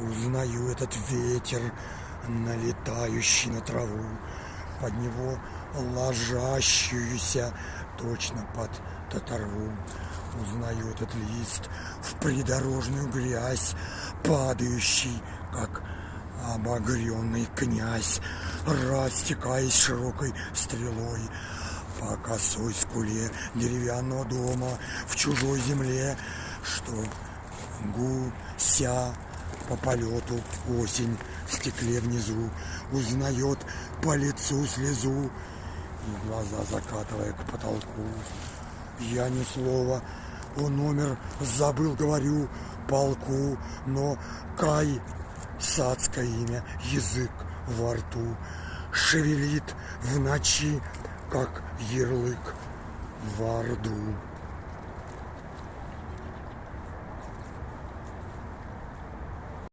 Узнаю этот ветер, налетающий на траву, под него ложащуюся точно под татарву. Узнаю этот лист в придорожную грязь, падающий, как обогренный князь, растекаясь широкой стрелой по косой скуле деревянного дома в чужой земле, что гуся по полету осень в стекле внизу узнает по лицу слезу и глаза закатывая к потолку. Я ни слова, номер забыл, говорю, полку, но Кай, сацкое имя, язык во рту, шевелит в ночи, как ярлык во рду.